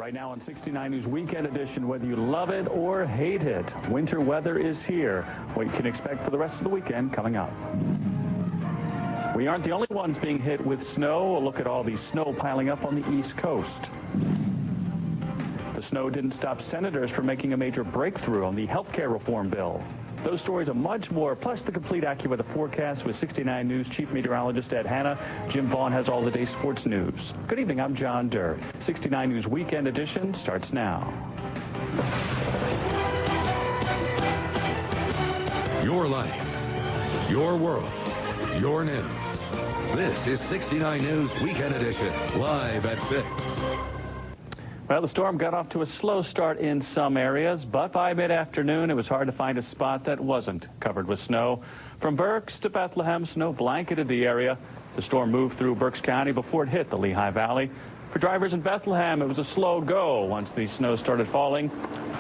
Right now on 69 News Weekend Edition, whether you love it or hate it, winter weather is here. What you can expect for the rest of the weekend coming up. We aren't the only ones being hit with snow. A look at all the snow piling up on the East Coast. The snow didn't stop senators from making a major breakthrough on the health care reform bill. Those stories and much more, plus the complete AccuWeather forecast with 69 News Chief Meteorologist Ed Hanna. Jim Vaughn has all the day's sports news. Good evening, I'm John Derr. 69 News Weekend Edition starts now. Your life, your world, your news. This is 69 News Weekend Edition, live at 6. Well, the storm got off to a slow start in some areas, but by mid-afternoon, it was hard to find a spot that wasn't covered with snow. From Berks to Bethlehem, snow blanketed the area. The storm moved through Berks County before it hit the Lehigh Valley. For drivers in Bethlehem, it was a slow go once the snow started falling.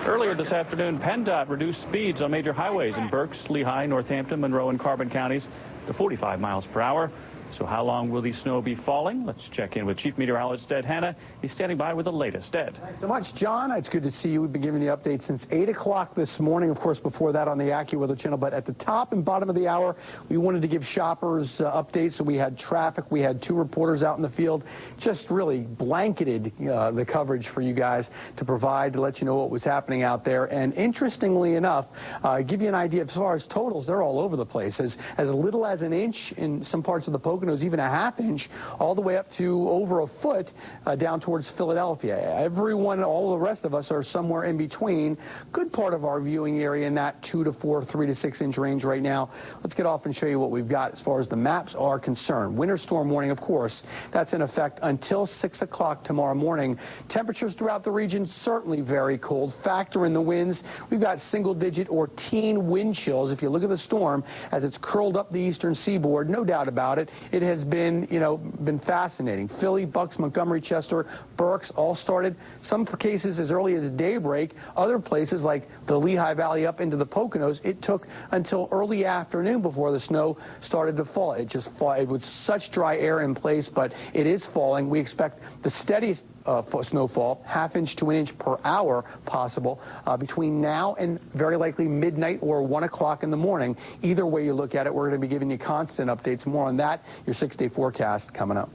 Earlier this afternoon, PennDOT reduced speeds on major highways in Berks, Lehigh, Northampton, Monroe, and Carbon counties to 45 miles per hour. So how long will the snow be falling? Let's check in with Chief Meteorologist Ed Hanna. He's standing by with the latest. Ed. Thanks so much, John. It's good to see you. We've been giving you updates since 8 o'clock this morning. Of course, before that on the AccuWeather channel. But at the top and bottom of the hour, we wanted to give shoppers updates. So we had traffic. We had 2 reporters out in the field. Just really blanketed the coverage for you guys to provide to let you know what was happening out there. And interestingly enough, give you an idea as far as totals, they're all over the place. As little as an inch in some parts of the Poconos, even a half inch, all the way up to over a foot down towards Philadelphia. Everyone, all the rest of us are somewhere in between. Good part of our viewing area in that 2 to 4, 3 to 6 inch range right now. Let's get off and show you what we've got as far as the maps are concerned. Winter storm warning, of course, that's in effect until 6 o'clock tomorrow morning. Temperatures throughout the region certainly very cold. Factor in the winds. We've got single-digit or teen wind chills. If you look at the storm as it's curled up the eastern seaboard, no doubt about it, it has been fascinating. Philly, Bucks, Montgomery, Chester, Berks all started, some cases as early as daybreak. Other places like the Lehigh Valley up into the Poconos, it took until early afternoon before the snow started to fall. It just it was such dry air in place, but it is falling. We expect the steadiest snowfall, ½ inch to 1 inch per hour possible between now and very likely midnight or 1 o'clock in the morning. Either way you look at it, we're going to be giving you constant updates. More on that, your 6-day forecast coming up.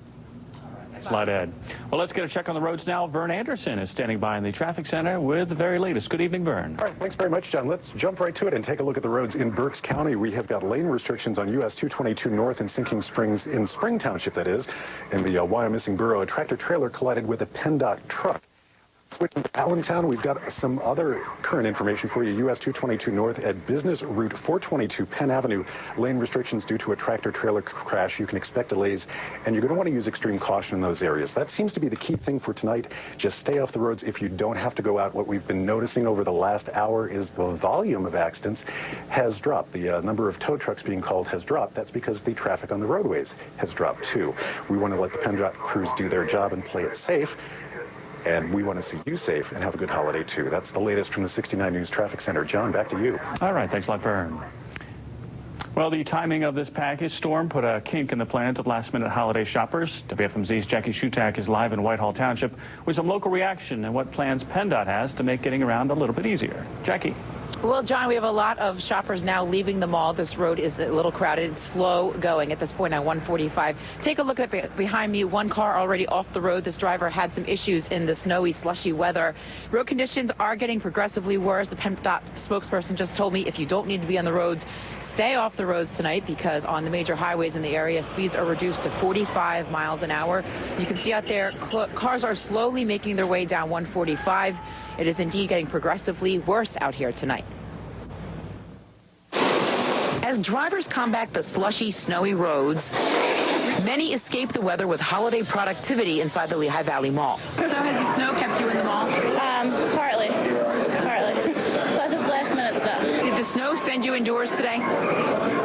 Thanks a lot, Ed. Well, let's get a check on the roads now. Vern Anderson is standing by in the traffic center with the very latest. Good evening, Vern. All right, thanks very much, John. Let's jump right to it and take a look at the roads in Berks County. We have got lane restrictions on US 222 north in Sinking Springs, in Spring Township, that is. In the Wyomissing Borough, a tractor-trailer collided with a PennDOT truck. Switching to Allentown, we've got some other current information for you. US 222 north at Business Route 422 Penn Avenue. Lane restrictions due to a tractor-trailer crash. You can expect delays, and you're going to want to use extreme caution in those areas. That seems to be the key thing for tonight. Just stay off the roads if you don't have to go out. What we've been noticing over the last hour is the volume of accidents has dropped. The number of tow trucks being called has dropped. That's because the traffic on the roadways has dropped, too. We want to let the PennDOT crews do their job and play it safe. And we want to see you safe and have a good holiday, too. That's the latest from the 69 News Traffic Center. John, back to you. All right. Thanks a lot, Vern. Well, the timing of this package storm put a kink in the plans of last-minute holiday shoppers. WFMZ's Jackie Shutack is live in Whitehall Township with some local reaction and what plans PennDOT has to make getting around a little bit easier. Jackie. Well, John, we have a lot of shoppers now leaving the mall. This road is a little crowded, slow going at this point on 145. Take a look at behind me. One car already off the road. This driver had some issues in the snowy, slushy weather. Road conditions are getting progressively worse. The PennDOT spokesperson just told me if you don't need to be on the roads, stay off the roads tonight, because on the major highways in the area, speeds are reduced to 45 miles an hour. You can see out there, cars are slowly making their way down 145. It is indeed getting progressively worse out here tonight. As drivers combat the slushy, snowy roads, many escape the weather with holiday productivity inside the Lehigh Valley Mall. So has the snow kept you in the mall? Partly. Plus it's last minute stuff. Did the snow send you indoors today?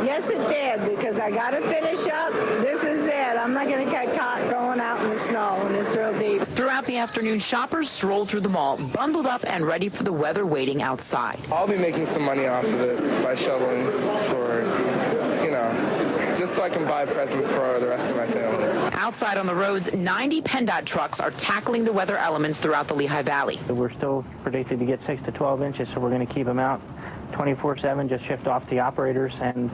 Yes, it did, because I got to finish up. This is it. I'm not going to get caught going out in the snow, and it's real deep. Throughout the afternoon, shoppers strolled through the mall, bundled up and ready for the weather waiting outside. I'll be making some money off of it by shoveling for, just so I can buy presents for the rest of my family. Outside on the roads, 90 PennDOT trucks are tackling the weather elements throughout the Lehigh Valley. We're still predicted to get 6 to 12 inches, so we're going to keep them out 24/7, just shift off the operators, and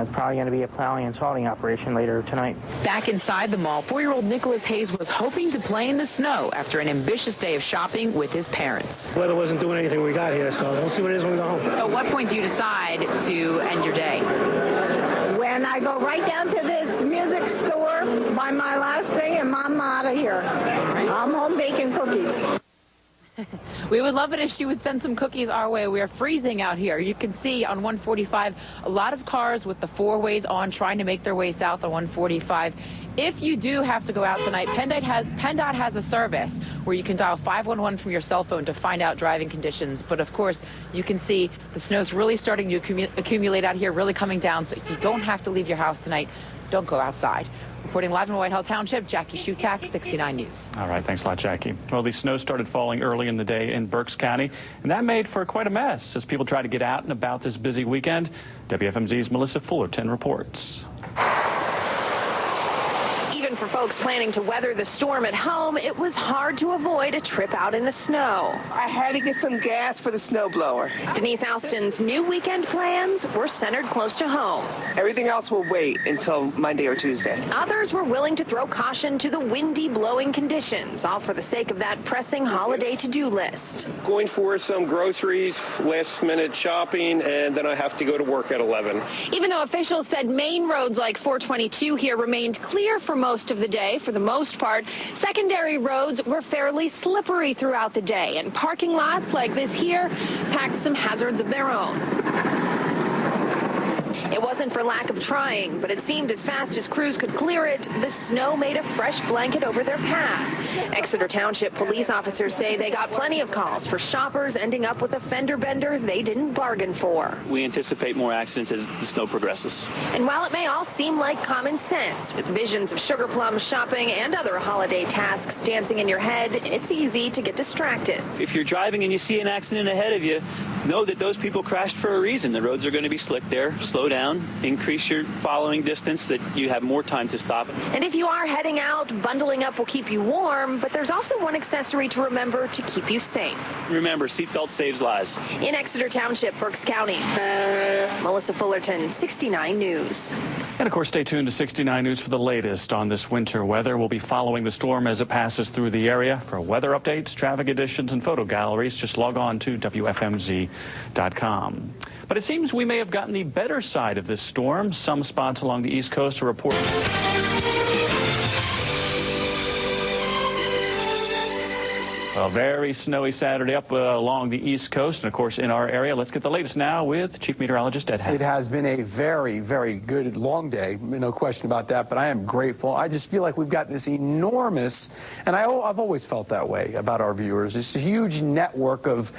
it's probably going to be a plowing and salting operation later tonight. Back inside the mall, 4-year-old Nicholas Hayes was hoping to play in the snow after an ambitious day of shopping with his parents. The weather wasn't doing anything when we got here, so we'll see what it is when we go home. At what point do you decide to end your day? When I go right down to this music store, buy my last thing, and I'm out of here. I'm home baking cookies. We would love it if she would send some cookies our way. We are freezing out here. You can see on 145 a lot of cars with the 4-ways on trying to make their way south on 145. If you do have to go out tonight, PennDOT has a service where you can dial 511 from your cell phone to find out driving conditions. But of course, you can see the snow's really starting to accumulate out here, really coming down. So if you don't have to leave your house tonight, don't go outside. Reporting live in Whitehall Township, Jackie Shutack, 69 News. All right, thanks a lot, Jackie. Well, the snow started falling early in the day in Berks County, and that made for quite a mess as people try to get out and about this busy weekend. WFMZ's Melissa Fullerton reports. Even for folks planning to weather the storm at home, it was hard to avoid a trip out in the snow. I had to get some gas for the snowblower. Denise Alston's new weekend plans were centered close to home. Everything else will wait until Monday or Tuesday. Others were willing to throw caution to the windy, blowing conditions, all for the sake of that pressing holiday to-do list. Going for some groceries, last-minute shopping, and then I have to go to work at 11. Even though officials said main roads like 422 here remained clear for most of the day, for the most part, secondary roads were fairly slippery throughout the day, and parking lots like this here packed some hazards of their own. It wasn't for lack of trying, but it seemed as fast as crews could clear it, the snow made a fresh blanket over their path. Exeter Township police officers say they got plenty of calls for shoppers ending up with a fender bender they didn't bargain for. We anticipate more accidents as the snow progresses. And while it may all seem like common sense, with visions of sugar plums, shopping, and other holiday tasks dancing in your head, it's easy to get distracted. If you're driving and you see an accident ahead of you, know that those people crashed for a reason. The roads are going to be slick there. Slow down, increase your following distance so that you have more time to stop. And if you are heading out, bundling up will keep you warm, but there's also one accessory to remember to keep you safe. Remember, seatbelt saves lives. In Exeter Township, Berks County, Melissa Fullerton, 69 News. And of course, stay tuned to 69 News for the latest on this winter weather. We'll be following the storm as it passes through the area. For weather updates, traffic editions, and photo galleries, just log on to WFMZ.com. But it seems we may have gotten the better side of this storm. Some spots along the East Coast are reporting a very snowy Saturday up along the East Coast and, of course, in our area. Let's get the latest now with Chief Meteorologist Ed Hanna. It has been a very, very good long day, no question about that, but I am grateful. I just feel like we've got this enormous, and I've always felt that way about our viewers, this huge network of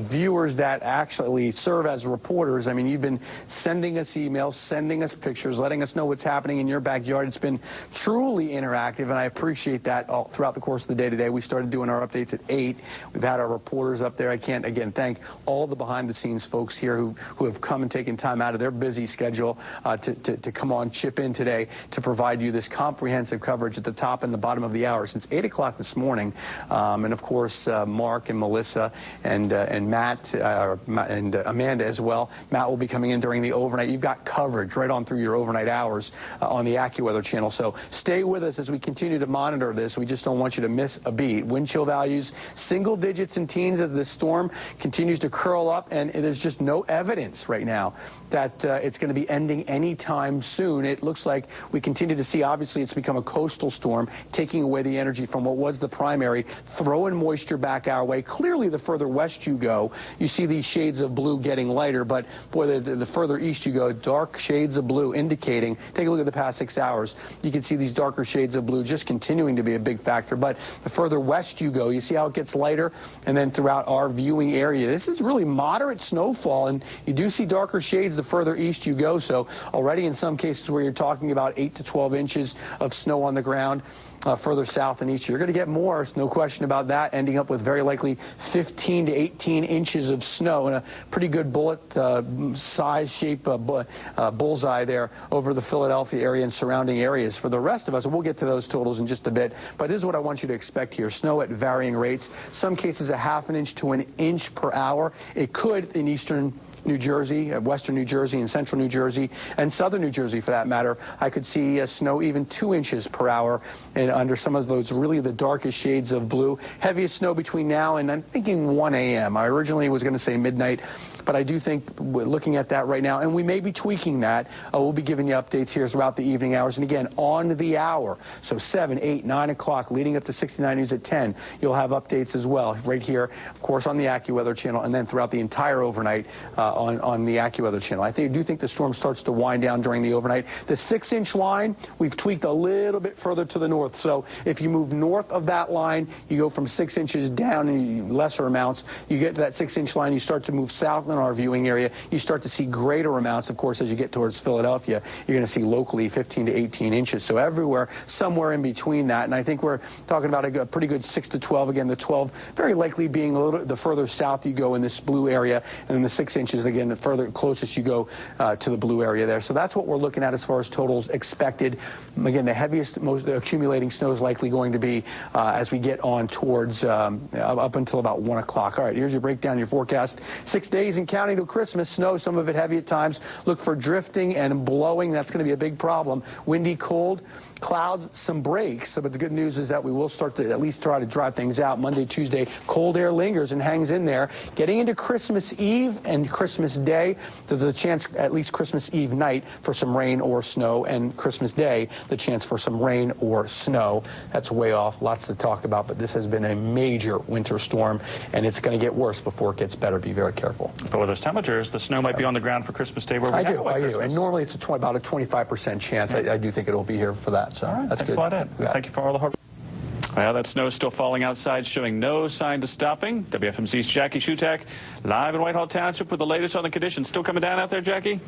viewers that actually serve as reporters. I mean, you've been sending us emails, sending us pictures, letting us know what's happening in your backyard. It's been truly interactive, and I appreciate that all throughout the course of the day today. We started doing our updates at 8. We've had our reporters up there. I can't, again, thank all the behind-the-scenes folks here who have come and taken time out of their busy schedule to come on, chip in today to provide you this comprehensive coverage at the top and the bottom of the hour since 8 o'clock this morning. And, of course, Mark and Melissa and Matt and Amanda as well. Matt will be coming in during the overnight. You've got coverage right on through your overnight hours on the AccuWeather channel. So stay with us as we continue to monitor this. We just don't want you to miss a beat. Wind chill values, single digits and teens as this storm continues to curl up, and there's just no evidence right now that it's going to be ending anytime soon. It looks like we continue to see, obviously, it's become a coastal storm, taking away the energy from what was the primary, throwing moisture back our way. Clearly, the further west you go, you see these shades of blue getting lighter, but boy, the further east you go, dark shades of blue indicating, take a look at the past 6 hours, you can see these darker shades of blue just continuing to be a big factor. But the further west you go, go. You see how it gets lighter, and then throughout our viewing area. This is really moderate snowfall, and you do see darker shades the further east you go. So already in some cases where you're talking about 8 to 12 inches of snow on the ground. Further south and east, you're going to get more, no question about that, ending up with very likely 15 to 18 inches of snow and a pretty good bullet size shape bullseye there over the Philadelphia area and surrounding areas. For the rest of us, we'll get to those totals in just a bit, but this is what I want you to expect here. Snow at varying rates, some cases a half an inch to an inch per hour. It could in eastern New Jersey, western New Jersey, and central New Jersey, and southern New Jersey for that matter. I could see snow even 2 inches per hour and under some of those really the darkest shades of blue. Heaviest snow between now and I'm thinking 1 a.m. I originally was going to say midnight, but I do think we're looking at that right now, and we may be tweaking that. We'll be giving you updates here throughout the evening hours, and again, on the hour. So 7, 8, 9 o'clock, leading up to 69 News at 10. You'll have updates as well, right here, of course, on the AccuWeather channel, and then throughout the entire overnight on the AccuWeather channel. I do think the storm starts to wind down during the overnight. The 6-inch line, we've tweaked a little bit further to the north. So if you move north of that line, you go from 6 inches down in lesser amounts. You get to that 6-inch line, you start to move south in our viewing area. You start to see greater amounts, of course, as you get towards Philadelphia. You're going to see locally 15 to 18 inches. So everywhere, somewhere in between that. And I think we're talking about a pretty good 6 to 12. Again, the 12 very likely being a little the further south you go in this blue area, and then the 6 inches, again, the further closest you go to the blue area there. So that's what we're looking at as far as totals expected. Again, the heaviest, most accumulating snow is likely going to be as we get on towards up until about 1 o'clock. All right, here's your breakdown, your forecast. 6 days and counting to Christmas. Snow, some of it heavy at times. Look for drifting and blowing. That's going to be a big problem. Windy, cold. Clouds, some breaks, but the good news is that we will start to at least try to dry things out. Monday, Tuesday, cold air lingers and hangs in there. Getting into Christmas Eve and Christmas Day, there's a chance, at least Christmas Eve night, for some rain or snow, and Christmas Day, the chance for some rain or snow. That's way off, lots to talk about, but this has been a major winter storm, and it's going to get worse before it gets better. Be very careful. But with those temperatures, the snow might be on the ground for Christmas Day. Where we I do, and normally it's about a 25% chance. I do think it'll be here for that. So right, that's thanks good. A lot, Ed. Thank you for all the hard. Well, that snow is still falling outside, showing no sign of stopping. WFMZ's Jackie Shutack live in Whitehall Township with the latest on the conditions. Still coming down out there, Jackie?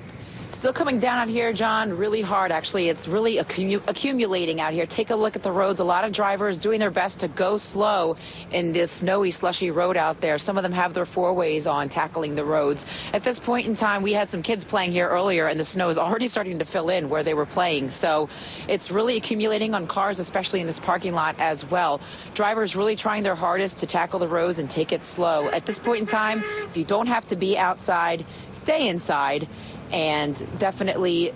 Still coming down out here, John, really hard, actually. It's really accumulating out here. Take a look at the roads. A lot of drivers doing their best to go slow in this snowy, slushy road out there. Some of them have their four-ways on, tackling the roads. At this point in time, we had some kids playing here earlier, and the snow is already starting to fill in where they were playing. So it's really accumulating on cars, especially in this parking lot as well. Drivers really trying their hardest to tackle the roads and take it slow. At this point in time, if you don't have to be outside, stay inside. And definitely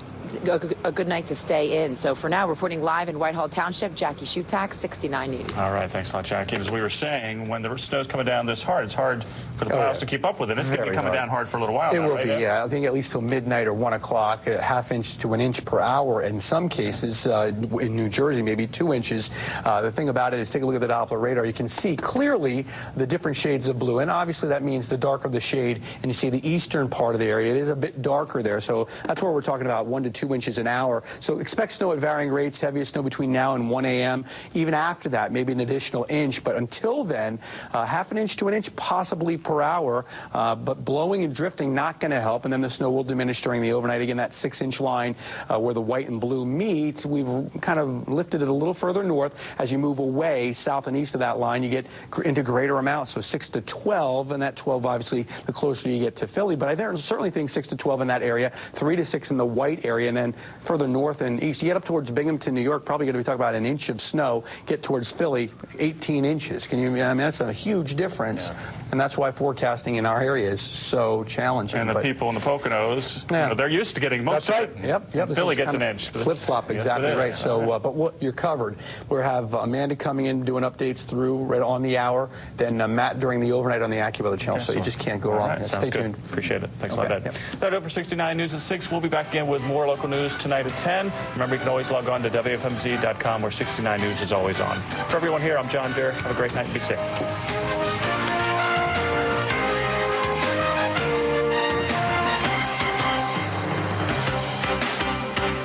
a good night to stay in. So for now, reporting live in Whitehall Township, Jackie Shutack, 69 News. All right, thanks a lot, Jackie. As we were saying, when the snow's coming down this hard, it's hard for the plows to keep up with it. It's going to be coming down hard for a little while. It now, will right? be, yeah. I think at least till midnight or 1 o'clock, a half inch to an inch per hour. In some cases, in New Jersey, maybe 2 inches. The thing about it is, take a look at the Doppler radar. You can see clearly the different shades of blue, and obviously that means the darker the shade, and you see the eastern part of the area. It is a bit darker there, so that's where we're talking about 1 to 2 inches an hour. So expect snow at varying rates, heaviest snow between now and 1 a.m. Even after that, maybe an additional inch. But until then, half an inch to an inch possibly per hour. But blowing and drifting not going to help. And then the snow will diminish during the overnight. Again, that 6-inch line where the white and blue meet, we've kind of lifted it a little further north. As you move away south and east of that line, you get into greater amounts. So 6 to 12, and that 12 obviously the closer you get to Philly. But I certainly think 6 to 12 in that area, 3 to 6 in the white area, and then further north and east. You get up towards Binghamton, New York, probably going to be talking about an inch of snow. Get towards Philly, 18 inches. Can you? I mean, that's a huge difference, and that's why forecasting in our area is so challenging. And the people in the Poconos, you know, they're used to getting most of it. Yep. Philly gets an inch. Flip-flop, exactly right. So, but what you're covered. We'll have Amanda coming in doing updates through right on the hour. Then Matt during the overnight on the AccuWeather channel. So you just can't go wrong. Right, Stay tuned. Appreciate it. Thanks a lot, Ed. That's it for 69 News at 6. We'll be back again with more local news tonight at 10. Remember, you can always log on to WFMZ.com where 69 News is always on. For everyone here, I'm John Derr. Have a great night and be safe.